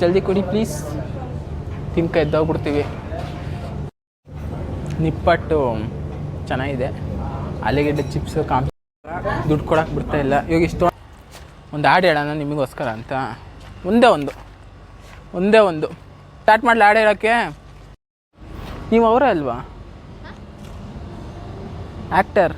ಜಲ್ದಿ ಕೊಡಿ ಪ್ಲೀಸ್, ತಿನ್ಕ ಎದ್ದೋಗ್ಬಿಡ್ತೀವಿ. ನಿಪ್ಪಟ್ಟು ಚೆನ್ನಾಗಿದೆ, ಆಲೂಗೆಡ್ಡೆ ಚಿಪ್ಸು ದುಡ್ಡು ಕೊಡೋಕೆ ಬಿಡ್ತಾ ಇಲ್ಲ. ಇವಾಗ ಇಷ್ಟು ಒಂದು ಹಾಡು ಹೇಳೋಣ ನಿಮಗೋಸ್ಕರ ಅಂತ. ಒಂದೇ ಒಂದು ಸ್ಟಾರ್ಟ್ ಮಾಡಲಿ ಹಾಡು ಹೇಳೋಕ್ಕೆ. ನೀವು ಅವರೇ ಅಲ್ವಾ actor?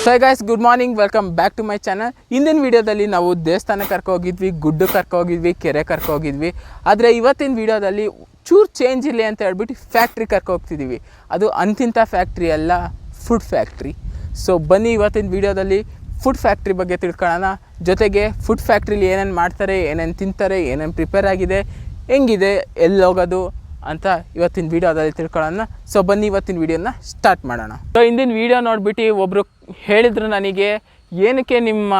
So guys, good morning, welcome back to my channel. ಹಿಂದಿನ ವೀಡಿಯೋದಲ್ಲಿ ನಾವು ದೇವಸ್ಥಾನಕ್ಕೆ ಕರ್ಕೋಗಿದ್ವಿ, ಗುಡ್ಡಕ್ಕೆ ಕರ್ಕೋಗಿದ್ವಿ, ಕೆರೆ ಕರ್ಕೋಗಿದ್ವಿ. ಆದರೆ ಇವತ್ತಿನ ವೀಡಿಯೋದಲ್ಲಿ ಚೂರು ಚೇಂಜ್ ಇರಲಿ ಅಂತ ಹೇಳ್ಬಿಟ್ಟು ಫ್ಯಾಕ್ಟ್ರಿ ಕರ್ಕೋಗ್ತಿದ್ದೀವಿ. ಅದು ಅಂತಿಂಥ ಫ್ಯಾಕ್ಟ್ರಿ ಅಲ್ಲ, ಫುಡ್ ಫ್ಯಾಕ್ಟ್ರಿ. ಸೊ ಬನ್ನಿ ಇವತ್ತಿನ ವೀಡಿಯೋದಲ್ಲಿ ಫುಡ್ ಫ್ಯಾಕ್ಟ್ರಿ ಬಗ್ಗೆ ತಿಳ್ಕೊಳ್ಳೋಣ. ಜೊತೆಗೆ ಫುಡ್ ಫ್ಯಾಕ್ಟ್ರಿಲಿ ಏನೇನು ಮಾಡ್ತಾರೆ, ಏನೇನು ತಿಂತಾರೆ, ಏನೇನು ಪ್ರಿಪೇರ್ ಆಗಿದೆ, ಹೆಂಗಿದೆ, ಎಲ್ಲಿ ಹೋಗೋದು ಅಂತ ಇವತ್ತಿನ ವೀಡಿಯೋದಲ್ಲಿ ತಿಳ್ಕೊಳ್ಳೋಣ. ಸೊ ಬನ್ನಿ ಇವತ್ತಿನ ವೀಡಿಯೋನ ಸ್ಟಾರ್ಟ್ ಮಾಡೋಣ. ಸೊ ಹಿಂದಿನ ವೀಡಿಯೋ ನೋಡಿಬಿಟ್ಟು ಒಬ್ಬರು ಹೇಳಿದರು ನನಗೆ, ಏನಕ್ಕೆ ನಿಮ್ಮ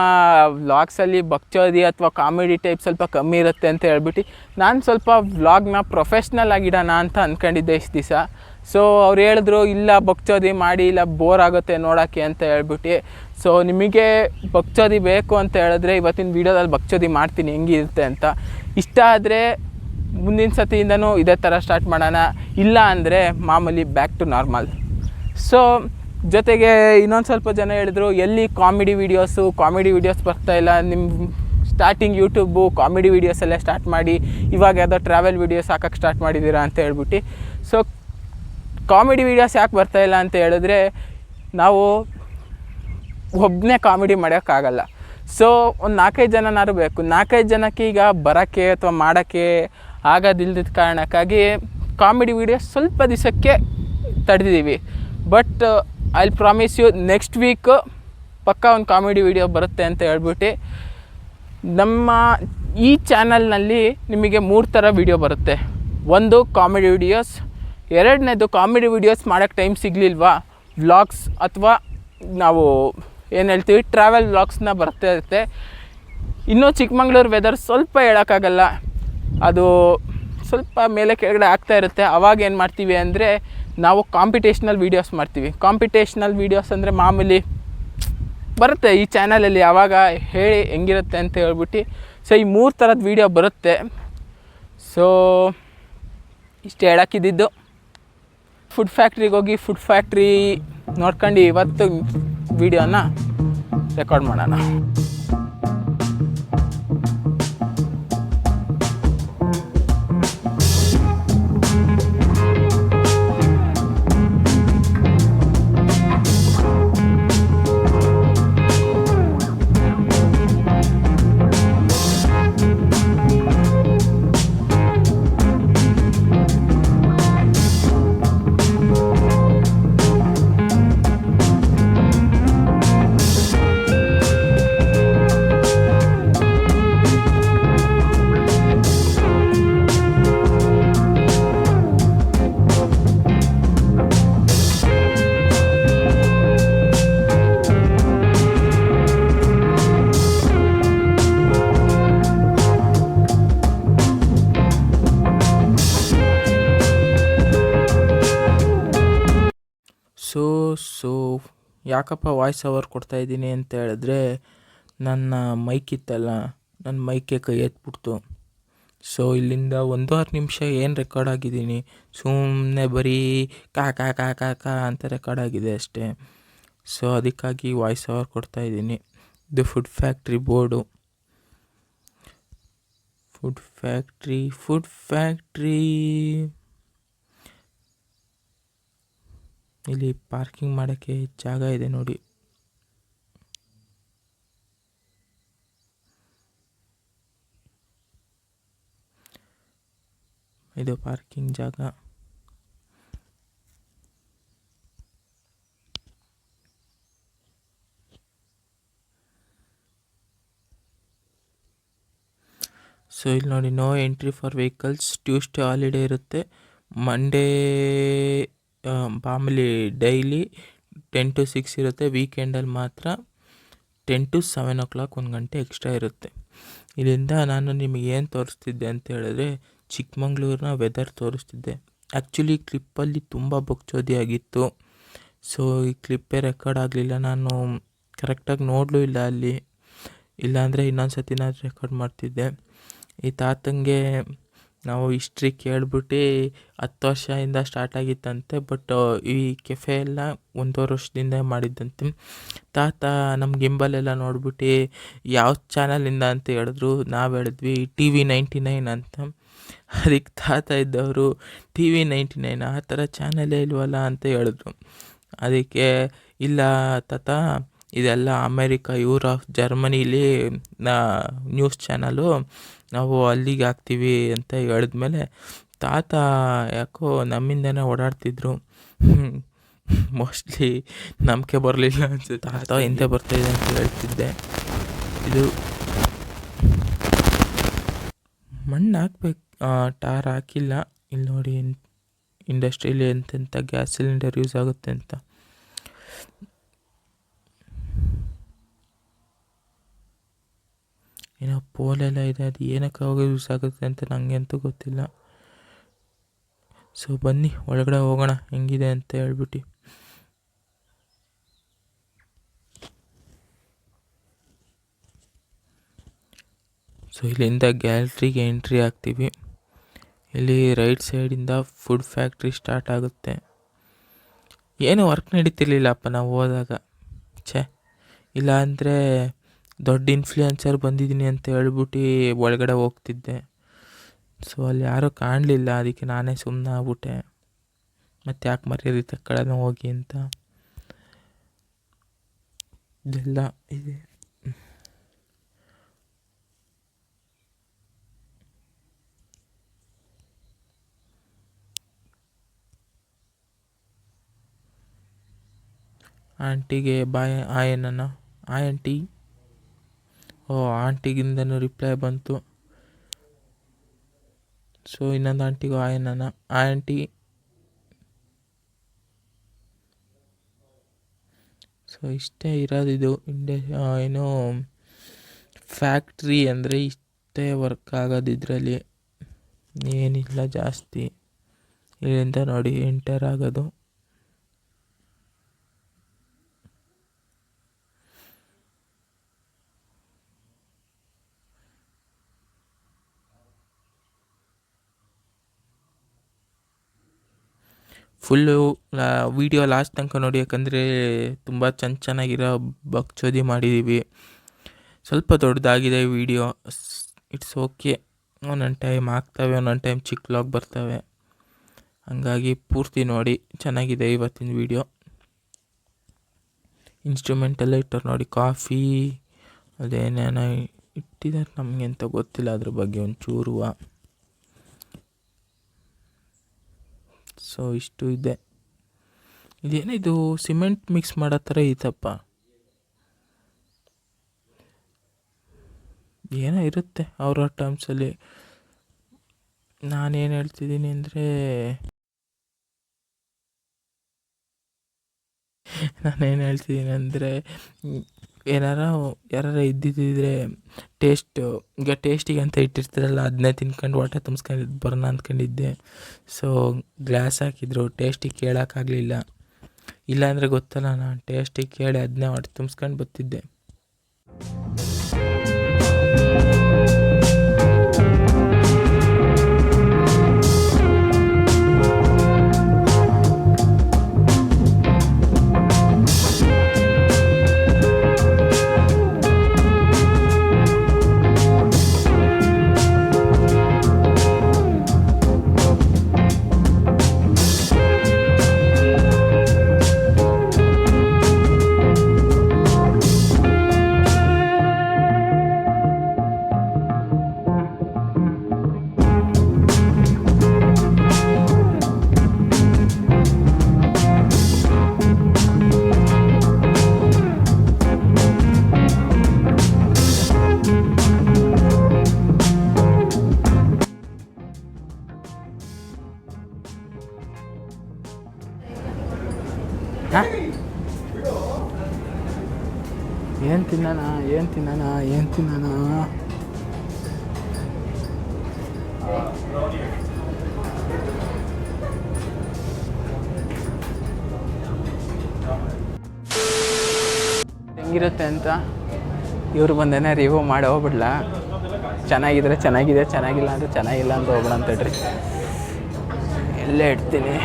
ವ್ಲಾಗ್ಸಲ್ಲಿ ಭಕ್ಚೋದಿ ಅಥವಾ ಕಾಮಿಡಿ ಟೈಪ್ ಸ್ವಲ್ಪ ಕಮ್ಮಿ ಇರುತ್ತೆ ಅಂತ ಹೇಳ್ಬಿಟ್ಟು ನಾನು ಸ್ವಲ್ಪ ವ್ಲಾಗ್ನ ಪ್ರೊಫೆಷ್ನಲ್ ಆಗಿಡೋಣ ಅಂತ ಅಂದ್ಕೊಂಡಿದ್ದೆ ಇಷ್ಟು ದಿವಸ. ಸೊ ಅವ್ರು ಹೇಳಿದ್ರು, ಇಲ್ಲ ಭಕ್ಚೋದಿ ಮಾಡಿ, ಇಲ್ಲ ಬೋರ್ ಆಗುತ್ತೆ ನೋಡೋಕ್ಕೆ ಅಂತ ಹೇಳ್ಬಿಟ್ಟು. ಸೊ ನಿಮಗೆ ಭಕ್ಚೋದಿ ಬೇಕು ಅಂತ ಹೇಳಿದ್ರೆ ಇವತ್ತಿನ ವೀಡಿಯೋದಲ್ಲಿ ಭಕ್ಚೋದಿ ಮಾಡ್ತೀನಿ ಹೆಂಗಿರುತ್ತೆ ಅಂತ. ಇಷ್ಟ ಆದರೆ ಮುಂದಿನ ಸತಿಯಿಂದನೂ ಇದೇ ಥರ ಸ್ಟಾರ್ಟ್ ಮಾಡೋಣ, ಇಲ್ಲ ಅಂದರೆ ಮಾಮೂಲಿ ಬ್ಯಾಕ್ ಟು ನಾರ್ಮಲ್. ಸೊ ಜೊತೆಗೆ ಇನ್ನೊಂದು ಸ್ವಲ್ಪ ಜನ ಹೇಳಿದ್ರು, ಎಲ್ಲಿ ಕಾಮಿಡಿ ವೀಡಿಯೋಸ್ ಬರ್ತಾಯಿಲ್ಲ, ನಿಮ್ಮ ಸ್ಟಾರ್ಟಿಂಗ್ ಯೂಟ್ಯೂಬು ಕಾಮಿಡಿ ವೀಡಿಯೋಸೆಲ್ಲ ಸ್ಟಾರ್ಟ್ ಮಾಡಿ, ಇವಾಗ ಯಾವುದೋ ಟ್ರಾವೆಲ್ ವೀಡಿಯೋಸ್ ಹಾಕೋಕ್ಕೆ ಸ್ಟಾರ್ಟ್ ಮಾಡಿದ್ದೀರಾ ಅಂತ ಹೇಳ್ಬಿಟ್ಟು. ಸೊ ಕಾಮಿಡಿ ವೀಡಿಯೋಸ್ ಯಾಕೆ ಬರ್ತಾಯಿಲ್ಲ ಅಂತ ಹೇಳಿದ್ರೆ, ನಾವು ಒಬ್ಬನೇ ಕಾಮಿಡಿ ಮಾಡೋಕ್ಕಾಗಲ್ಲ. ಸೊ ಒಂದು 4-5 ಜನನಾರು ಬೇಕು. 4-5 ಜನಕ್ಕೆ ಈಗ ಬರೋಕ್ಕೆ ಅಥವಾ ಮಾಡೋಕ್ಕೆ ಆಗೋದಿಲ್ಲದ ಕಾರಣಕ್ಕಾಗಿ ಕಾಮಿಡಿ ವೀಡಿಯೋಸ್ ಸ್ವಲ್ಪ ದಿವಸಕ್ಕೆ ತಡೆದಿದ್ದೀವಿ. But I promise you, next week ಪಕ್ಕಾ ಒಂದು ಕಾಮಿಡಿ ವೀಡಿಯೋ ಬರುತ್ತೆ ಅಂತ ಹೇಳ್ಬಿಟ್ಟು. ನಮ್ಮ ಈ ಚಾನಲ್ನಲ್ಲಿ ನಿಮಗೆ 3 ಥರ ವೀಡಿಯೋ ಬರುತ್ತೆ. ಒಂದು ಕಾಮಿಡಿ ವೀಡಿಯೋಸ್, ಎರಡನೇದು ಕಾಮಿಡಿ ವೀಡಿಯೋಸ್ ಮಾಡೋಕ್ಕೆ ಟೈಮ್ ಸಿಗಲಿಲ್ವಾ, ವ್ಲಾಗ್ಸ್ ಅಥವಾ ನಾವು ಏನು ಹೇಳ್ತೀವಿ ಟ್ರಾವೆಲ್ ವ್ಲಾಗ್ಸ್ನ ಬರ್ತಾ ಇರುತ್ತೆ. ಇನ್ನೂ ಚಿಕ್ಕಮಂಗ್ಳೂರು ವೆದರ್ ಸ್ವಲ್ಪ ಹೇಳೋಕ್ಕಾಗಲ್ಲ, ಅದು ಸ್ವಲ್ಪ ಮೇಲೆ ಕೆಳಗಡೆ ಆಗ್ತಾ ಇರುತ್ತೆ. ಅವಾಗ ಏನು ಮಾಡ್ತೀವಿ ಅಂದರೆ ನಾವು ಕಾಂಪಿಟೇಷ್ನಲ್ ವೀಡಿಯೋಸ್ ಮಾಡ್ತೀವಿ. ಕಾಂಪಿಟೇಷ್ನಲ್ ವೀಡಿಯೋಸ್ ಅಂದರೆ ಮಾಮೂಲಿ ಬರುತ್ತೆ ಈ ಚಾನಲಲ್ಲಿ, ಆವಾಗ ಹೇಳಿ ಹೆಂಗಿರುತ್ತೆ ಅಂತ ಹೇಳ್ಬಿಟ್ಟು. ಸೊ ಈ 3 ಥರದ ವೀಡಿಯೋ ಬರುತ್ತೆ. ಸೊ ಇಷ್ಟು ಹೇಳೋಕ್ಕಿದ್ದು. ಫುಡ್ ಫ್ಯಾಕ್ಟ್ರಿಗೆ ಹೋಗಿ ಫುಡ್ ಫ್ಯಾಕ್ಟ್ರಿ ನೋಡ್ಕೊಂಡು ಇವತ್ತು ವೀಡಿಯೋನ ರೆಕಾರ್ಡ್ ಮಾಡೋಣ. ಸೊ ಯಾಕಪ್ಪ ವಾಯ್ಸ್ ಓವರ್ ಕೊಡ್ತಾಯಿದ್ದೀನಿ ಅಂತ ಹೇಳಿದ್ರೆ, ನನ್ನ ಮೈಕ್ ಇತ್ತಲ್ಲ, ನನ್ನ ಮೈಕೆ ಕೈ ಎತ್ಬಿಡ್ತು. ಸೊ ಇಲ್ಲಿಂದ 1.5 ನಿಮಿಷ ಏನು ರೆಕಾರ್ಡ್ ಆಗಿದ್ದೀನಿ, ಸುಮ್ಮನೆ ಬರೀ ಕಾ ಕಾ ಕಾ ಕಾ ಕಾ ಅಂತ ರೆಕಾರ್ಡ್ ಆಗಿದೆ ಅಷ್ಟೇ. ಸೊ ಅದಕ್ಕಾಗಿ ವಾಯ್ಸ್ ಓವರ್ ಕೊಡ್ತಾಯಿದ್ದೀನಿ. ಇದು food factory board. Food factory ಇಲ್ಲಿ ಪಾರ್ಕಿಂಗ್ ಮಾಡೋಕ್ಕೆ ಜಾಗ ಇದೆ ನೋಡಿ. ಇದು ಪಾರ್ಕಿಂಗ್ ಜಾಗ. ಸೊ ಇಲ್ಲಿ ನೋಡಿ, no entry for vehicles. Tuesday holiday ಇರುತ್ತೆ. ಮಂಡೇ ಮಾಮೂಲಿ ಡೈಲಿ 10 to 6 ಇರುತ್ತೆ. ವೀಕೆಂಡಲ್ಲಿ ಮಾತ್ರ 10 to 7 o'clock 1 ಗಂಟೆ ಎಕ್ಸ್ಟ್ರಾ ಇರುತ್ತೆ. ಇಲ್ಲಿಂದ ನಾನು ನಿಮಗೆ ಏನು ತೋರಿಸ್ತಿದ್ದೆ ಅಂತ ಹೇಳಿದ್ರೆ, ಚಿಕ್ಕಮಂಗ್ಳೂರಿನ ವೆದರ್ ತೋರಿಸ್ತಿದ್ದೆ. ಆ್ಯಕ್ಚುಲಿ ಕ್ಲಿಪ್ಪಲ್ಲಿ ತುಂಬ ಬೊಕ್ಚೋದಿ ಆಗಿತ್ತು. ಸೊ ಈ ಕ್ಲಿಪ್ಪೇ ರೆಕಾರ್ಡ್ ಆಗಲಿಲ್ಲ, ನಾನು ಕರೆಕ್ಟಾಗಿ ನೋಡಲೂ ಇಲ್ಲ ಅಲ್ಲಿ. ಇಲ್ಲಾಂದರೆ ಇನ್ನೊಂದು ಸತಿ ನಾನು ರೆಕಾರ್ಡ್ ಮಾಡ್ತಿದ್ದೆ. ಈ ತಾತಂಗೆ ನಾವು ಹಿಸ್ಟ್ರಿ ಕೇಳ್ಬಿಟ್ಟು 10 ವರ್ಷದಿಂದ ಸ್ಟಾರ್ಟ್ ಆಗಿತ್ತಂತೆ. ಬಟ್ ಈ ಕೆಫೆ ಎಲ್ಲ 1.5 ವರ್ಷದಿಂದ ಮಾಡಿದ್ದಂತೆ. ತಾತ ನಮ್ಮ ಗಿಂಬಲೆಲ್ಲ ನೋಡ್ಬಿಟ್ಟು ಯಾವ ಚಾನಲಿಂದ ಅಂತ ಹೇಳಿದ್ರು. ನಾವು ಹೇಳಿದ್ವಿ TV99 ಅಂತ. ಅದಕ್ಕೆ ತಾತ ಇದ್ದವರು TV99 ಆ ಥರ ಚಾನಲೇ ಇಲ್ವಲ್ಲ ಅಂತ ಹೇಳಿದ್ರು. ಅದಕ್ಕೆ ಇಲ್ಲ ತಾತ, ಇದೆಲ್ಲ ಅಮೇರಿಕಾ, ಯುರೋಪ್, ಜರ್ಮನಿಲಿ ನ್ಯೂಸ್ ಚಾನಲು, ನಾವು ಅಲ್ಲಿಗೆ ಹಾಕ್ತೀವಿ ಅಂತ ಹೇಳಿದ್ಮೇಲೆ ತಾತ ಯಾಕೋ ನಮ್ಮಿಂದನೇ ಓಡಾಡ್ತಿದ್ರು. ಮೋಸ್ಟ್ಲಿ ನಂಬಿಕೆ ಬರಲಿಲ್ಲ ಅನ್ಸುತ್ತೆ. ತಾತ ಹಿಂದೆ ಬರ್ತಾಯಿದೆ ಅಂತ ಹೇಳ್ತಿದ್ದೆ. ಇದು ಮಣ್ಣು ಹಾಕ್ಬೇಕು, ಟಾರ್ ಹಾಕಿಲ್ಲ. ಇಲ್ಲಿ ನೋಡಿ, ಇಂಡಸ್ಟ್ರಿಯಲ್ಲಿ ಎಂತೆಂಥ ಗ್ಯಾಸ್ ಸಿಲಿಂಡರ್ ಯೂಸ್ ಆಗುತ್ತೆ ಅಂತ. ಏನೋ ಪೋಲೆಲ್ಲ ಇದೆ, ಅದು ಏನಕ್ಕೆ ಅವಾಗ ಯೂಸ್ ಆಗುತ್ತೆ ಅಂತ ನನಗೆ ಅಂತೂ ಗೊತ್ತಿಲ್ಲ. ಸೊ ಬನ್ನಿ ಒಳಗಡೆ ಹೋಗೋಣ ಹೆಂಗಿದೆ ಅಂತ ಹೇಳ್ಬಿಟ್ಟು. ಸೊ ಇಲ್ಲಿಂದ ಗ್ಯಾಲರಿಗೆ ಎಂಟ್ರಿ ಆಗ್ತೀವಿ. ಇಲ್ಲಿ ರೈಟ್ ಸೈಡಿಂದ ಫುಡ್ ಫ್ಯಾಕ್ಟ್ರಿ ಸ್ಟಾರ್ಟ್ ಆಗುತ್ತೆ. ಏನೂ ವರ್ಕ್ ನಡೀತಿರ್ಲಿಲ್ಲಪ್ಪ ನಾವು ಹೋದಾಗ. ಇಲ್ಲ ಅಂದರೆ ದೊಡ್ಡ ಇನ್ಫ್ಲುಯೆನ್ಸರ್ ಬಂದಿದ್ದೀನಿ ಅಂತ ಹೇಳ್ಬಿಟ್ಟು ಒಳಗಡೆ ಹೋಗ್ತಿದ್ದೆ. ಸೊ ಅಲ್ಲಿ ಯಾರೂ ಕಾಣಲಿಲ್ಲ, ಅದಕ್ಕೆ ನಾನೇ ಸುಮ್ಮನೆ ಆಗ್ಬಿಟ್ಟೆ. ಮತ್ತು ಯಾಕೆ ಮರ್ಯಾದೆ ತಕ್ಕೊಳ್ಳೋಣ ಹೋಗಿ ಅಂತ. ಇದೆಲ್ಲ ಇದೆ. ಆಂಟಿಗೆ ಬಾಯ್ ಆಯನನ ಆಂಟಿ. ಆಂಟಿಗಿಂದನೂ ರಿಪ್ಲೈ ಬಂತು. ಸೊ ಇನ್ನೊಂದು ಆಂಟಿಗೂ ಆಯನನ ಆಂಟಿ. ಸೊ ಇಷ್ಟೇ ಇರೋದಿದು. ಏನು ಫ್ಯಾಕ್ಟ್ರಿ ಅಂದರೆ ಇಷ್ಟೇ ವರ್ಕ್ ಆಗೋದು. ಇದರಲ್ಲಿ ಏನಿಲ್ಲ ಜಾಸ್ತಿ. ಇಲ್ಲಿಂದ ನೋಡಿ ಎಂಟರ್ ಆಗೋದು. ಫುಲ್ಲು ವೀಡಿಯೋ ಲಾಸ್ಟ್ ತನಕ ನೋಡಿ, ಯಾಕಂದರೆ ತುಂಬ ಚೆನ್ನಾಗಿರೋ ಬಕ್ಚೋದಿ ಮಾಡಿದ್ದೀವಿ. ಸ್ವಲ್ಪ ದೊಡ್ಡದಾಗಿದೆ ವೀಡಿಯೋ, ಇಟ್ಸ್ ಓಕೆ. ಒಂದೊಂದು ಟೈಮ್ ಆಗ್ತವೆ, ಒಂದೊಂದು ಟೈಮ್ ಚಿಕ್ಕ ವ್ಲಾಗ್ ಬರ್ತವೆ. ಹಂಗಾಗಿ ಪೂರ್ತಿ ನೋಡಿ, ಚೆನ್ನಾಗಿದೆ ಇವತ್ತಿನ ವೀಡಿಯೋ. ಇನ್ಸ್ಟ್ರೂಮೆಂಟೆಲ್ಲ ಇಟ್ಟರು ನೋಡಿ, ಕಾಫಿ ಅದೇನೇನೋ ಇಟ್ಟಿದ್ದಾರೆ, ನಮಗೆ ಅಂತ ಗೊತ್ತಿಲ್ಲ ಅದ್ರ ಬಗ್ಗೆ ಒಂಚೂರು. ಸೊ ಇಷ್ಟು ಇದೆ. ಇದೇನಿದು ಸಿಮೆಂಟ್ ಮಿಕ್ಸ್ ಮಾಡೋ ಥರ ಐತಪ್ಪ. ಏನೋ ಇರುತ್ತೆ ಅವ್ರ ಟರ್ಮ್ಸಲ್ಲಿ. ನಾನೇನು ಹೇಳ್ತಿದ್ದೀನಿ ಅಂದರೆ, ಯಾರು ಇದ್ದಿದ್ದರೆ ಈಗ ಟೇಸ್ಟಿಗೆ ಅಂತ ಇಟ್ಟಿರ್ತಾರಲ್ಲ, ಅದನ್ನೇ ತಿನ್ಕೊಂಡು ಹೊಟ್ಟೆ ತುಂಬಿಸ್ಕೊಂಡು ಬರೋಣ ಅಂದ್ಕೊಂಡಿದ್ದೆ. ಸೊ ಗ್ಲಾಸ್ ಹಾಕಿದ್ರು, ಟೇಸ್ಟಿಗೆ ಕೇಳೋಕ್ಕಾಗಲಿಲ್ಲ. ಇಲ್ಲಾಂದರೆ ಗೊತ್ತಲ್ಲ, ನಾನು ಟೇಸ್ಟಿಗೆ ಕೇಳಿ ಅದನ್ನೇ ಹೊಟ್ಟೆ ತುಂಬಿಸ್ಕೊಂಡು ಬರ್ತಿದ್ದೆ. ಏನು ತಿನ್ನೋಣ ಹೆಂಗಿರುತ್ತೆ ಅಂತ ಇವ್ರು ಬಂದೇನೆ ರಿವ್ಯೂ ಮಾಡಿ ಹೋಗ್ಬಿಡ್ಲ. ಚೆನ್ನಾಗಿದ್ರೆ ಚೆನ್ನಾಗಿದೆ, ಚೆನ್ನಾಗಿಲ್ಲ ಅಂದರೆ ಚೆನ್ನಾಗಿಲ್ಲ ಅಂತ ಹೋಗೋಣ ಅಂತ ಹೇಳ್ರಿ. ಎಲ್ಲೇ ಇಡ್ತೀನಿ.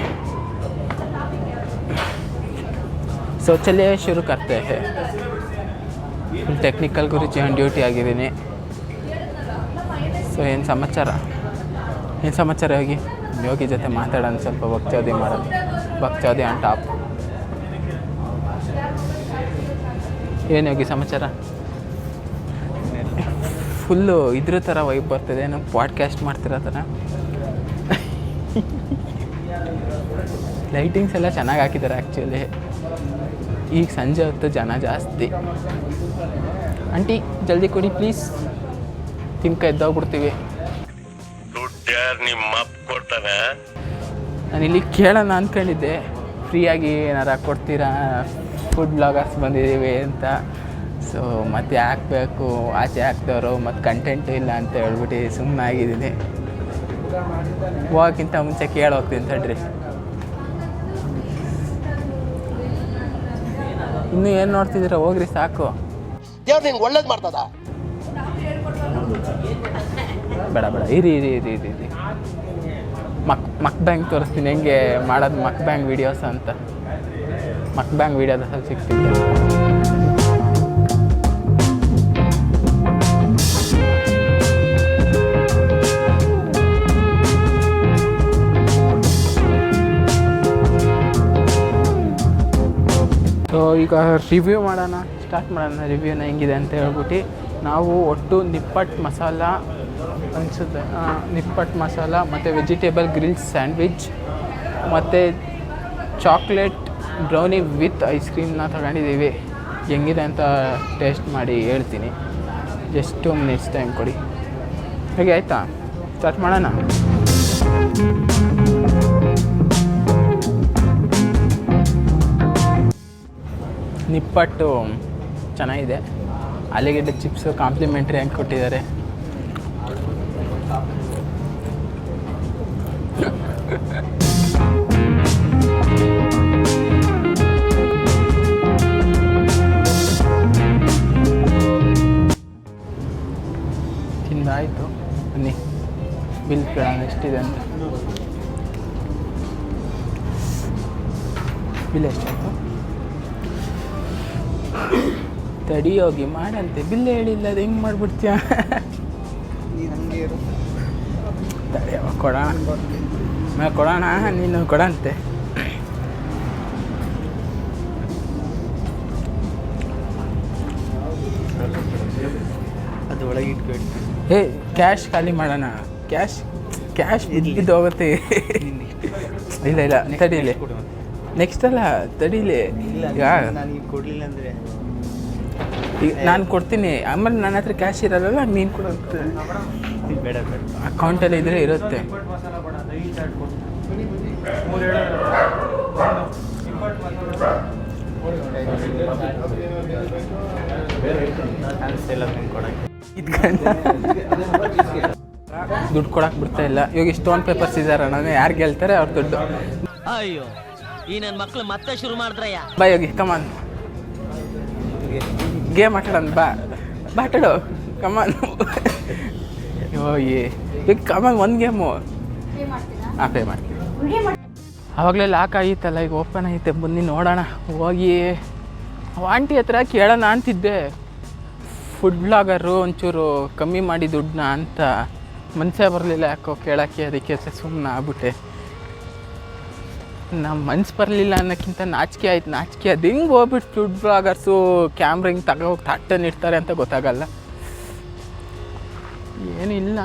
ಸೊ ಚಲಿಯೇ ಶುರು ಕರ್ತೆ ಹೇ. ಟೆಕ್ನಿಕಲ್ ಗುರುಜಿ ಆನ್ ಡ್ಯೂಟಿ ಆಗಿದ್ದೀನಿ. ಸೊ ಏನು ಸಮಾಚಾರ ಹೋಗಿ ಯೋಗಿ ಜೊತೆ ಮಾತಾಡೋಣ, ಸ್ವಲ್ಪ ಭಕ್ಚೌದಿ ಮಾಡೋದು. ಭಕ್ಚೌದಿ ಆನ್ ಟಾಪ್. ಏನು ಯೋಗಿ ಸಮಾಚಾರ? ಫುಲ್ಲು ಇದ್ರ ಥರ ವೈಬ್ ಬರ್ತಿದೆ, ನಾವು ಪಾಡ್ಕ್ಯಾಸ್ಟ್ ಮಾಡ್ತಿರೋ ಥರ. ಲೈಟಿಂಗ್ಸ್ ಎಲ್ಲ ಚೆನ್ನಾಗಿ ಹಾಕಿದ್ದಾರೆ ಆ್ಯಕ್ಚುಲಿ. ಈಗ ಸಂಜೆ ಹೊತ್ತು ಜನ ಜಾಸ್ತಿ. ಆಂಟಿ ಜಲ್ದಿ ಕೊಡಿ ಪ್ಲೀಸ್, ತಿನ್ಕ ಎದ್ದೋಗ್ಬಿಡ್ತೀವಿ. ನಾನಿಲ್ಲಿ ಕೇಳೋಣ ಅಂದ್ಕೊಂಡಿದ್ದೆ, ಫ್ರೀಯಾಗಿ ಏನಾರ ಕೊಡ್ತೀರಾ, ಫುಡ್ ಬ್ಲಾಗರ್ಸ್ ಬಂದಿದ್ದೀವಿ ಅಂತ. ಸೊ ಮತ್ತೆ ಹಾಕಬೇಕು, ಆಚೆ ಹಾಕ್ದವರು ಮತ್ತು ಕಂಟೆಂಟು ಇಲ್ಲ ಅಂತ ಹೇಳ್ಬಿಟ್ಟು ಸುಮ್ಮನೆ ಆಗಿದ್ದೀನಿ. ಹೋಗೋಕ್ಕಿಂತ ಮುಂಚೆ ಕೇಳೋಗ್ತೀನಿ ತಡ್ರಿ. ಇನ್ನೂ ಏನು ನೋಡ್ತಿದ್ದೀರಾ, ಹೋಗ್ರಿ ಸಾಕು. ಒಳ್ಳೇದು ಮಾಡ್ತದ. ಬೇಡ ಇರಿ ಮಕ್ ಬ್ಯಾಂಗ್ ತೋರಿಸ್ತೀನಿ ಹೆಂಗೆ ಮಾಡೋದು ಮಕ್ ಬ್ಯಾಂಗ್ ವೀಡಿಯೋಸ್ ಅಂತ. ಮಕ್ ಬ್ಯಾಂಗ್ ವೀಡಿಯೋದಲ್ಲಿ ಸಿಗ್ತಿದ್ದೆ. ಸೊ ಈಗ ರಿವ್ಯೂ ಸ್ಟಾರ್ಟ್ ಮಾಡೋಣ ರಿವ್ಯೂನ ಹೆಂಗಿದೆ ಅಂತ ಹೇಳ್ಬಿಟ್ಟು. ನಾವು ಒಟ್ಟು ನಿಪ್ಪಟ್ಟು ಮಸಾಲ ಅನಿಸುತ್ತೆ, ನಿಪ್ಪಟ್ಟು ಮಸಾಲ ಮತ್ತು ವೆಜಿಟೇಬಲ್ ಗ್ರಿಲ್ ಸ್ಯಾಂಡ್ವಿಚ್ ಮತ್ತು ಚಾಕ್ಲೇಟ್ ಬ್ರೌನಿ ವಿತ್ ಐಸ್ ಕ್ರೀಮ್ನ ತಗೊಂಡಿದ್ದೀವಿ. ಹೆಂಗಿದೆ ಅಂತ ಟೇಸ್ಟ್ ಮಾಡಿ ಹೇಳ್ತೀನಿ. ಜಸ್ಟ್ 2 ಮಿನಿಟ್ಸ್ ಟೈಮ್ ಕೊಡಿ. ಹಾಗೆ ಆಯಿತಾ, ಸ್ಟಾರ್ಟ್ ಮಾಡೋಣ. ನಿಪ್ಪಟ್ಟು ಚೆನ್ನಾಗಿದೆ. ಆಲೂಗೆಡ್ಡೆ ಚಿಪ್ಸು ಕಾಂಪ್ಲಿಮೆಂಟ್ರಿ ಆಗಿ ಕೊಟ್ಟಿದ್ದಾರೆ. ತಿಂದಾಯಿತು, ಬನ್ನಿ ಬಿಲ್ ಕೇಳೋಣ ಎಷ್ಟಿದೆ ಅಂತ. ಬಿಲ್ ಎಷ್ಟಾಯಿತು? ತಡಿ ಹೋಗಿ ಮಾಡಂತೆ, ಬಿಲ್ ಹೇಳಿಲ್ಲ, ಅದು ಹೆಂಗೆ ಮಾಡಿಬಿಡ್ತೀಯ? ತಡಿ ಕೊಡೋಣ ನೀನು ಕೊಡಂತೆ. ಅದು ಒಳಗೆ ಇಟ್ಕೊಂಡು ಕ್ಯಾಶ್ ಖಾಲಿ ಮಾಡೋಣ. ಕ್ಯಾಶ್ ಇದ್ದು ಹೋಗುತ್ತೆ. ಇಲ್ಲ ತಡೀಲಿ, ನೆಕ್ಸ್ಟ್ ಅಲ್ಲ ತಡೀಲಿ. ಈಗ ಕೊಡಲಿಲ್ಲ ಅಂದರೆ ಈಗ ನಾನು ಕೊಡ್ತೀನಿ, ಆಮೇಲೆ ನನ್ನ ಹತ್ರ ಕ್ಯಾಶ್ ಇರಲ್ಲ, ನೀನು ಕೊಡುತ್ತೆ. ಬೇಡ ಅಕೌಂಟಲ್ಲಿ ಇದ್ರೆ ಇರುತ್ತೆ. ದುಡ್ಡು ಕೊಡಕ್ಕೆ ಬಿಡ್ತಾ ಇಲ್ಲ. ಇವಾಗ ಸ್ಟೋನ್ ಪೇಪರ್ಸ್ ಇದ್ದಾರೆ, ನಾನು ಯಾರು ಗೆಲ್ತಾರೆ ಅವ್ರ ದುಡ್ಡು. ಅಯ್ಯೋ, ಈ ನನ್ನ ಮಕ್ಳು ಮತ್ತೆ ಶುರು ಮಾಡಿದ್ರಯ್ಯ. ಬಾ ಯೋಗಿ, ಕಮಾನ್ ಗೇಮ್ ಆಟಾಡೋಣ, ಬಾಟಾಡು ಕಮಾನ್. ಯೋಗಿ ಈಗ ಕಮಾನ್ ಒಂದು ಗೇಮು. ಹಾಂ, ಪೇ ಮಾಡ್ತೀನಿ. ಆವಾಗಲೇ ಲಾಕ್ ಆಗಿತ್ತಲ್ಲ, ಈಗ ಓಪನ್ ಐತೆ, ಬನ್ನಿ ನೋಡೋಣ. ಹೋಗಿ ಆಂಟಿ ಹತ್ರ ಕೇಳೋಣ ಅಂತಿದ್ದೆ, ಫುಡ್ ಬ್ಲಾಗರು ಒಂಚೂರು ಕಮ್ಮಿ ಮಾಡಿ ದುಡ್ಡನ್ನ ಅಂತ. ಮನಸ್ಸೇ ಬರಲಿಲ್ಲ ಯಾಕೋ ಕೇಳೋಕ್ಕೆ, ಅದಕ್ಕೆ ಸುಮ್ಮನೆ ಆಗ್ಬಿಟ್ಟೆ. ನಮ್ಮ ಮನ್ಸು ಬರಲಿಲ್ಲ ಅನ್ನೋಕ್ಕಿಂತ ನಾಚಿಕೆ ಆಯ್ತು. ಅದು ಹೆಂಗೆ ಹೋಗ್ಬಿಟ್ಟು ಫುಡ್ ಬ್ಲಾಗರ್ಸು ಕ್ಯಾಮ್ರಾ ಹಿಂಗೆ ತಗೋಗಿ ತಟ್ಟನ್ನು ಇಡ್ತಾರೆ ಅಂತ ಗೊತ್ತಾಗಲ್ಲ. ಏನಿಲ್ಲ,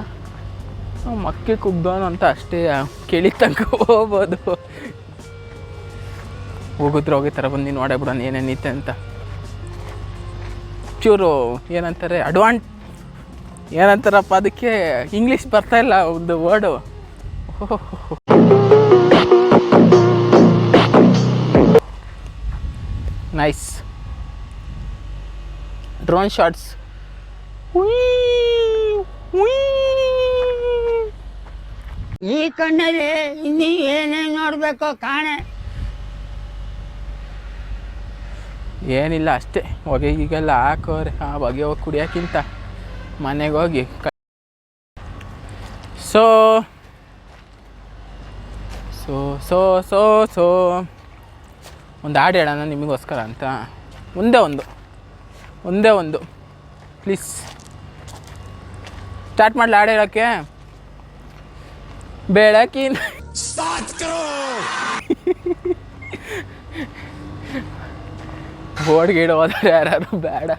ಮಕ್ಕೆ ಕುಗ್ದೋನು ಅಂತ ಅಷ್ಟೇ, ಕೇಳಿದ ತನಕ ಹೋಗ್ಬೋದು. ಹೋಗಿದ್ದೆ ಥರ ಬಂದು ನೋಡೇ ಬಿಡೋಣ ಏನೇನಿತ್ತೆ ಅಂತ. ಚೂರು ಏನಂತಾರೆ ಏನಂತಾರಪ್ಪ ಅದಕ್ಕೆ, ಇಂಗ್ಲೀಷ್ ಬರ್ತಾಯಿಲ್ಲ ಒಂದು ವರ್ಡು. Nice drone shots. ಈ ಕಣ್ಣಲ್ಲಿ ಇನ್ನೀ ಏನೇನು ನೋಡಬೇಕೋ ಕಾಣೆ. ಏನಿಲ್ಲ ಅಷ್ಟೇ, ಹೊಗೆ ಈಗೆಲ್ಲ ಹಾಕೋರೆ. ಆ ಹೊಗೆ ಹೋಗಿ ಕುಡಿಯೋಕ್ಕಿಂತ ಮನೆಗೆ ಹೋಗಿ so so so so so ಒಂದು ಹಾಡು ಹೇಳೋಣ ನಿಮಗೋಸ್ಕರ ಅಂತ. ಒಂದೇ ಒಂದು ಪ್ಲೀಸ್ ಸ್ಟಾರ್ಟ್ ಮಾಡಲಿ ಹಾಡು ಹೇಳೋಕ್ಕೆ. ಬೆಳಕಿನ ಬೋರ್ಡ್ ಗೀಡ್ ಹೋದ್ರೆ ಯಾರು ಬೇಡ.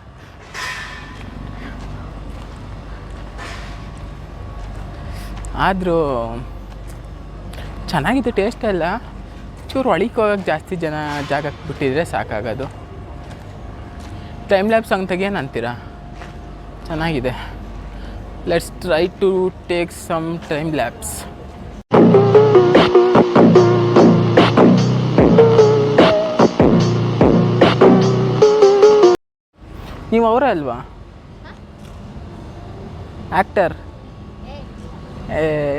ಆದರೂ ಚೆನ್ನಾಗಿದೆ, ಟೇಸ್ಟ್ ಎಲ್ಲ. ಚೂರು ಒಳಗೆ ಹೋಗೋಕ್ಕೆ ಜಾಸ್ತಿ ಜನ ಜಾಗಕ್ಕೆ ಬಿಟ್ಟಿದ್ರೆ ಸಾಕಾಗೋದು. ಟೈಮ್ ಲ್ಯಾಬ್ಸ್ ಹಂಗೆ ತೆಗಿಯೋಣ ಅಂತೀರಾ? ಚೆನ್ನಾಗಿದೆ. Let's try to take some time labs. ನೀವು ಅವರೇ ಅಲ್ವಾ ಆ್ಯಕ್ಟರ್?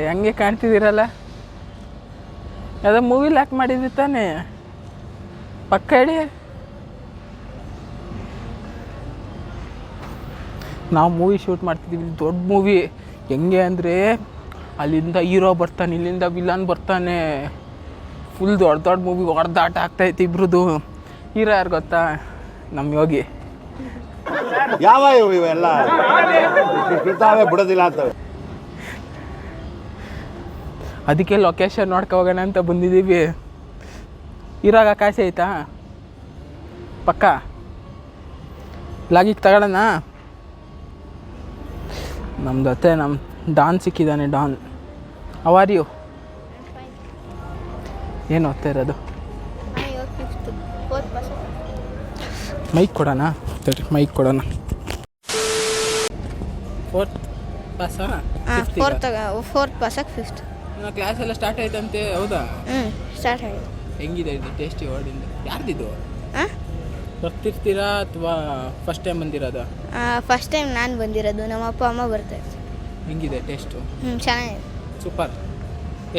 ಹಂಗೆ ಕಾಣ್ತಿದ್ದೀರಲ್ಲ. ಯಾವುದೋ ಮೂವಿಲಿ ಆ್ಯಕ್ಟ್ ಮಾಡಿದ್ವಿ ತಾನೇ? ಪಕ್ಕ ಹೇಳಿ. ನಾವು ಮೂವಿ ಶೂಟ್ ಮಾಡ್ತಿದ್ದೀವಿ, ದೊಡ್ಡ ಮೂವಿ. ಹೆಂಗೆ ಅಂದರೆ ಅಲ್ಲಿಂದ ಹೀರೋ ಬರ್ತಾನೆ, ಇಲ್ಲಿಂದ ವಿಲನ್ ಬರ್ತಾನೆ. ಫುಲ್ ದೊಡ್ಡ ಮೂವಿ ಹೊಡೆದಾಟ ಆಗ್ತಾಯಿತ್ತು ಇಬ್ರದ್ದು. ಹೀರೋ ಯಾರು ಗೊತ್ತಾ? ನಮ್ಮ ಯೋಗಿ. ಯಾವ ಇವೆಲ್ಲ ಬಿಡೋದಿಲ್ಲ ಅಂತವೆ. ಅದಕ್ಕೆ ಲೊಕೇಶನ್ ನೋಡ್ಕೊ ಹೋಗೋಣ ಅಂತ ಬಂದಿದ್ದೀವಿ. ಇರಾಗ ಕಾಸೆ ಆಯ್ತಾ? ಪಕ್ಕ ಲಾಗಿಗೆ ತಗೊಳ್ಳೋಣ. ನಮ್ಮ ಜೊತೆ ನಮ್ಮ ಡಾನ್ ಸಿಕ್ಕಿದ್ದಾನೆ. Don, how are you? ಏನು ಓದ್ತಾ ಇರೋದು? ಮೈಕ್ ಕೊಡೋಣ, ಮೈಕ್ ಕೊಡೋಣ. ಫೋರ್ತ್ ಪಾಸಾ? ಫೋರ್ತ್ ಪಾಸಾಗಿ ಫಿಫ್ತ್. ಕ್ಲಾಸ್ ಎಲ್ಲ ಸ್ಟಾರ್ಟ್ ಆಯ್ತಂತೆ, ಹೌದಾ? ಸ್ಟಾರ್ಟ್ ಆಗಿದೆ. ಹೆಂಗಿದೆ ಇದು ಟೇಸ್ಟಿ ವರ್ಡಿಂದ? ಯಾರ್ದಿದ್ದು? ಹಾಂ, ಬರ್ತಿರ್ತೀರಾ ಅಥವಾ ಫಸ್ಟ್ ಟೈಮ್ ಬಂದಿರೋದು? ಫಸ್ಟ್ ಟೈಮ್ ನಾನು ಬಂದಿರೋದು. ನಮ್ಮ ಅಪ್ಪ ಅಮ್ಮ ಬರ್ತಾಯಿದ್ರು. ಹೆಂಗಿದೆ ಟೇಸ್ಟು? ಚೆನ್ನಾಗಿದೆ. ಸೂಪರ್.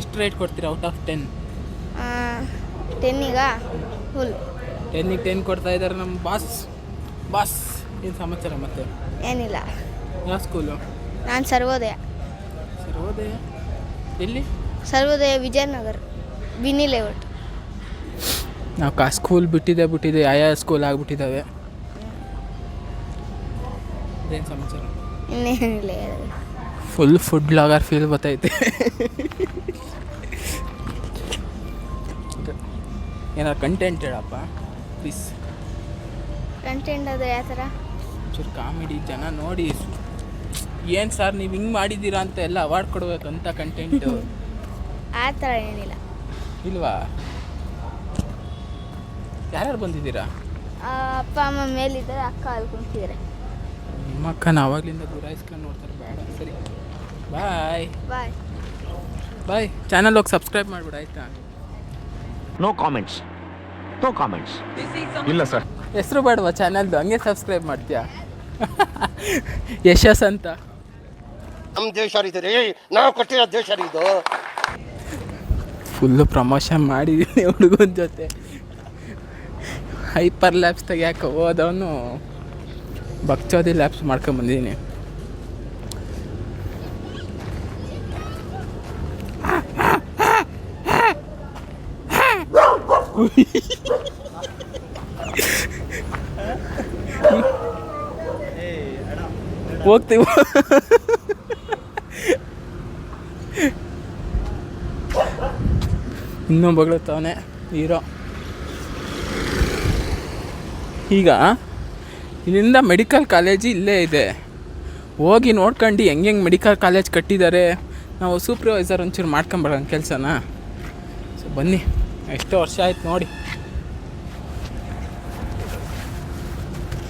ಎಷ್ಟು ರೇಟ್ ಕೊಡ್ತೀರಾ ಔಟ್ ಆಫ್ 10? 10 ಫುಲ್. 10ಗೆ 10 ಕೊಡ್ತಾ ಇದ್ದಾರೆ ನಮ್ಮ ಬಾಸ್. ಏನು ಸಮಾಚಾರ ಮತ್ತೆ? ಏನಿಲ್ಲ. ಯಾವ ಸ್ಕೂಲು? ನಾನು ಸರ್ವೋದಯ. ಎಲ್ಲಿ? ಸರ್ವೋದಯ ವಿಜಯನಗರ, ಬಿನಿ ಲೇಔಟ್. ನಾವು ಸ್ಕೂಲ್ ಬಿಟ್ಟಿದೆ ಯಾವ ಸ್ಕೂಲ್ ಆಗಿಬಿಟ್ಟಿದ್ದಾವೆ. ಏನು ಸಮಾಚಾರ? ಇನ್ನೇನಿಲ್ಲ. ಫುಲ್ ಫುಡ್ ಲಾಗರ್ ಫೀಲ್ ಬರ್ತೈತೆ. ಏನಾರು ಕಂಟೆಂಟ್ ಹೇಳಪ್ಪ ಪ್ಲೀಸ್. ಕಂಟೆಂಟ್ ಅದು ಯಾವ ಥರ? ಚೂರು ಕಾಮಿಡಿ, ಜನ ನೋಡಿ ಏನು ಸರ್ ನೀವು ಹಿಂಗೆ ಮಾಡಿದ್ದೀರಾ ಅಂತ ಎಲ್ಲ ಅವಾರ್ಡ್ ಕೊಡ್ಬೇಕಂತ ಕಂಟೆಂಟು. ಆ ಥರ ಏನಿಲ್ಲ. ಇಲ್ವಾ? ಯಾರ್ಯಾರು ಬಂದಿದ್ದೀರಾ? ಅಪ್ಪ ಅಮ್ಮ ಮೇಲಿದ್ದಾರೆ, ಅಕ್ಕ ಅಲ್ಲಿ ಕುಂತಿದ್ದಾರೆ. ನಿಮ್ಮ ಅಕ್ಕನ ಆವಾಗಲಿಂದ ಗುರಾಯಿಸ್ಕೊಂಡು ನೋಡ್ತಾರೆ. ಬೇಡ, ಸರಿ, ಬಾಯ್ ಬಾಯ್. ಬಾಯ್. ಚಾನಲ್ ಹೋಗಿ ಸಬ್ಸ್ಕ್ರೈಬ್ ಮಾಡಿಬಿಡು, ಆಯಿತಾ? No comments. ಇಲ್ಲ ಸರ್. ಹೆಸರು ಬೇಡವಾ ಚಾನಲ್ದು? ಹಂಗೆ ಸಬ್ಸ್ಕ್ರೈಬ್ ಮಾಡ್ತೀಯಾ? ಯಶಸ್ ಅಂತ. ನಮ್ಮ ದೇಶ ರೀ, ನಾವು ಕೊಟ್ಟಿರೋ ದೇಶ ಇದು. ಫುಲ್ಲು ಪ್ರಮೋಷನ್ ಮಾಡಿದ್ದೀನಿ ಹುಡುಗನ ಜೊತೆ. ಹೈಪರ್ ಲ್ಯಾಬ್ಸ್ ತೆಗಿಯಾಕೆ ಹೋದವನು ಬಕ್ಚೋದಿ ಲ್ಯಾಬ್ಸ್ ಮಾಡ್ಕೊಂಬಂದಿದ್ದೀನಿ. ಹೋಗ್ತೀವಿ. ಇನ್ನೂ ಬಗ್ಳುತ್ತವನೆ ಹೀರೋ. ಈಗ ಇಲ್ಲಿಂದ ಮೆಡಿಕಲ್ ಕಾಲೇಜು ಇಲ್ಲೇ ಇದೆ. ಹೋಗಿ ನೋಡ್ಕೊಂಡು ಹೆಂಗೆ ಮೆಡಿಕಲ್ ಕಾಲೇಜ್ ಕಟ್ಟಿದ್ದಾರೆ. ನಾವು ಸೂಪರ್ವೈಸರ್ ಒಂಚೂರು ಮಾಡ್ಕೊಂಬರೋಣ ಕೆಲಸನ. ಸೊ ಬನ್ನಿ, ಎಷ್ಟೋ ವರ್ಷ ಆಯ್ತು ನೋಡಿ.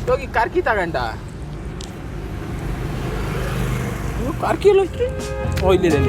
ಹೋಗಿ ಕಾರ್ಕಿ ತಗೊಂಡ. ಕಾರ್ಕಿ ಎಲ್ಲ ಐತ್ರಿ. ಓ ಇಲ್ಲಿದೆ.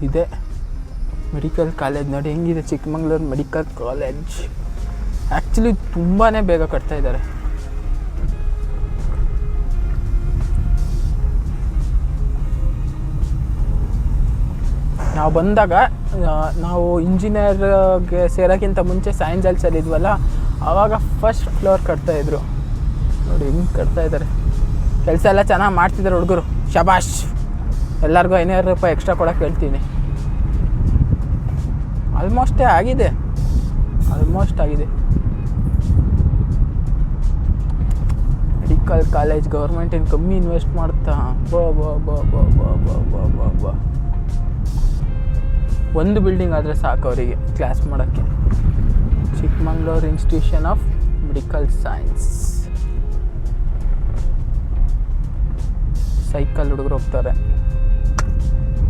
ಇದೆ ಮೆಡಿಕಲ್ ಕಾಲೇಜ್. ನೋಡಿ ಹೆಂಗಿದೆ ಚಿಕ್ಕಮಂಗ್ಳೂರು ಮೆಡಿಕಲ್ ಕಾಲೇಜ್. ಆ್ಯಕ್ಚುಲಿ ತುಂಬಾ ಬೇಗ ಕಟ್ತಾ ಇದ್ದಾರೆ. ನಾವು ಬಂದಾಗ ನಾವು ಇಂಜಿನಿಯರ್ಗೆ ಸೇರೋಕ್ಕಿಂತ ಮುಂಚೆ ಸೈನ್ಸಲ್ಲಿ ಇದ್ವಲ್ಲ, ಆವಾಗ ಫಸ್ಟ್ ಫ್ಲೋರ್ ಕಟ್ತಾಯಿದ್ರು. ನೋಡಿ ಹಿಂಗೆ ಕಟ್ತಾಯಿದ್ದಾರೆ. ಕೆಲಸ ಎಲ್ಲ ಚೆನ್ನಾಗಿ ಮಾಡ್ತಿದ್ದಾರೆ ಹುಡುಗರು. ಶಬಾಷ್. ಎಲ್ಲರಿಗೂ 500 ರೂಪಾಯಿ ಎಕ್ಸ್ಟ್ರಾ ಕೊಡೋಕೆ ಹೇಳ್ತೀನಿ. ಆಲ್ಮೋಸ್ಟ್ ಆಗಿದೆ. ಮೆಡಿಕಲ್ ಕಾಲೇಜ್ ಗೌರ್ಮೆಂಟ್ ಏನು ಕಮ್ಮಿ ಇನ್ವೆಸ್ಟ್ ಮಾಡ್ತಾ. ಬಾ ಒಂದು ಬಿಲ್ಡಿಂಗ್ ಆದರೆ ಸಾಕು ಅವರಿಗೆ ಕ್ಲಾಸ್ ಮಾಡೋಕ್ಕೆ. Chikmagalur institution of medical science. Cycle ಹುಡುಗರು ಹೋಗ್ತಾರೆ.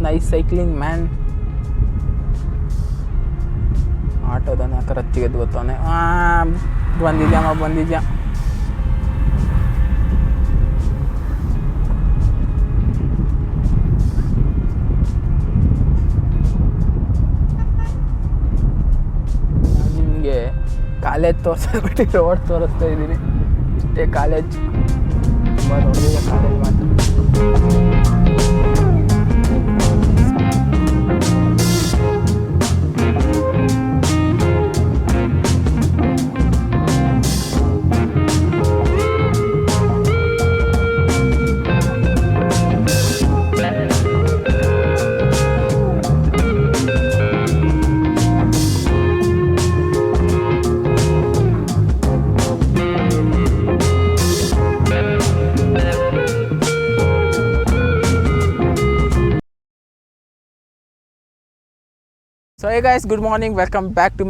Nice cycling man. ಆಟೋದನ್ನ ಕರಚ್ಚಿಗೆ ಗೊತ್ತವನೆ. ಬಂದಿದ್ಯಾ. ನಿಮಗೆ ಕಾಲೇಜ್ ತೋರಿಸ್ಬಿಟ್ಟು ರೋಡ್ ತೋರಿಸ್ತಾ ಇದ್ದೀನಿ. ಇಷ್ಟೇ ಕಾಲೇಜ್. ತುಂಬ ದೊಡ್ಡದಿದೆ ಕಾಲೇಜ್ ಮಾತ್ರ. So hey guys, good morning, welcome back to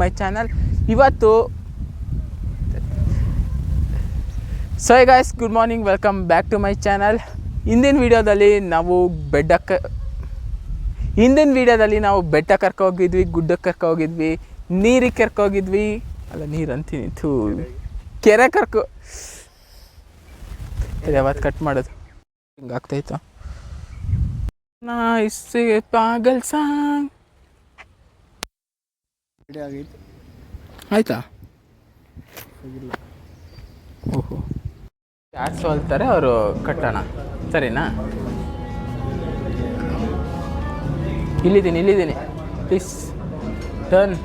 my channel. ಹಿಂದಿನ ವೀಡಿಯೋದಲ್ಲಿ ನಾವು ಬೆಟ್ಟ ಕರ್ಕೋಗಿದ್ವಿ, ಗುಡ್ಡಕ್ಕೆ ಕರ್ಕೋಗಿದ್ವಿ, ನೀರಿಗೆ ಕರ್ಕೋಗಿದ್ವಿ. ಅಲ್ಲ, ನೀರು ಅಂತೀನಿ, ಕೆರೆ ಯಾವತ್ತು ಕಟ್ ಮಾಡೋದು ಹಿಂಗಾಗ್ತಾಯಿತ್ತು. ನೈಸ್ ಪಾಗಲ್ ಸಾಂಗ್ ಆಯ್ತಾ? ಓಹೋ, ಯಾರು ಸೋಲ್ತಾರೆ ಅವರು ಕಟ್ಟೋಣ, ಸರಿನಾ? ಇಲ್ಲಿದ್ದೀನಿ ಪ್ಲೀಸ್ ಟರ್ನ್.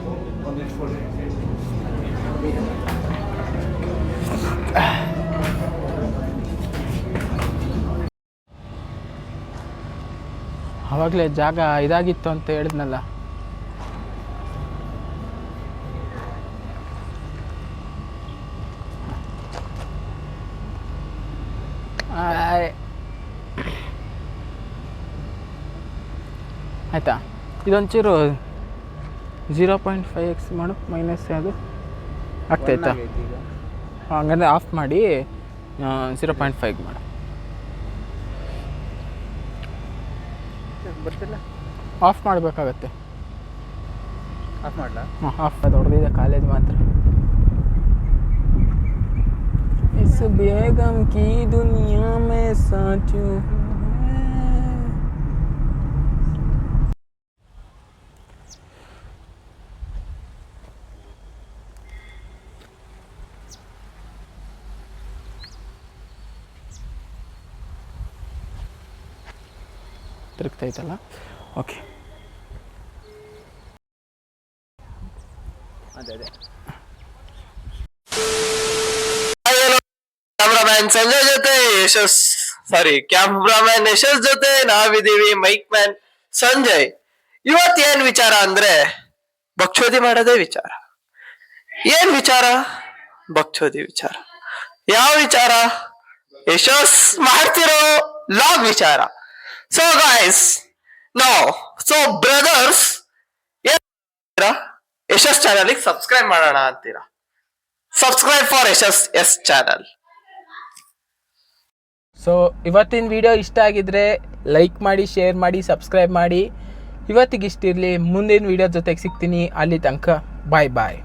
ಆವಾಗಲೇ ಜಾಗ ಇದಾಗಿತ್ತು ಅಂತ ಹೇಳಿದ್ನಲ್ಲ. ಆಯಿತಾ? ಇದೊಂಚೂರು 0.5x ಮಾಡು, ಮೈನಸ್ ಅದು ಆಗ್ತಾಯಿತ್ತಾ? ಹಂಗಂದ್ರೆ ಆಫ್ ಮಾಡಿ 0.5 ಮಾಡು. ಬರ್ತಿಲ್ಲ, ಆಫ್ ಮಾಡಬೇಕಾಗತ್ತೆ. ಆಫ್ ಮಾಡಲಾ? ಹಾಂ, ಆಫ್. ದೊಡ್ಡದಿದೆ ಕಾಲೇಜ್ ಮಾತ್ರ. इस बेगम की दुनिया में साचू ತಿರುಗ್ತಾ ಇತ್ತಲ್ಲ. ಓಕೆ, ಅದೇ ಸಂಜಯ್ ಜೊತೆ ಕ್ಯಾಮ್ರಾಮ್ಯಾನ್ ಯಶಸ್ ಜೊತೆ ನಾವಿದೀವಿ ಮೈಕ್ ಮ್ಯಾನ್ ಸಂಜಯ್. ಇವತ್ತೇನ್ ವಿಚಾರ ಅಂದ್ರೆ ಭಕ್ಷೋದಿ ಮಾಡೋದೇ ವಿಚಾರ. ಏನ್ ವಿಚಾರ? ಭಕ್ಷೋದಿ ವಿಚಾರ. ಯಾವ ವಿಚಾರ? ಯಶಸ್ ಮಾಡ್ತಿರೋ ಲಾಗ್ ವಿಚಾರ. So guys, brothers, Yashas channel subscribe ಮಾಡೋಣ ಅಂತೀರಾ? Subscribe for Yashas S channel. So ಇವತ್ತಿನ ವಿಡಿಯೋ ಇಷ್ಟ ಆಗಿದ್ರೆ ಲೈಕ್ ಮಾಡಿ, ಶೇರ್ ಮಾಡಿ, ಸಬ್ಸ್ಕ್ರೈಬ್ ಮಾಡಿ. ಇವತ್ತಿಗೆ ಇಷ್ಟಿರಲಿ. ಮುಂದಿನ ವಿಡಿಯೋ ಜೊತೆಗೆ ಸಿಗ್ತೀನಿ. ಅಲ್ಲಿ ತನಕ ಬಾಯ್.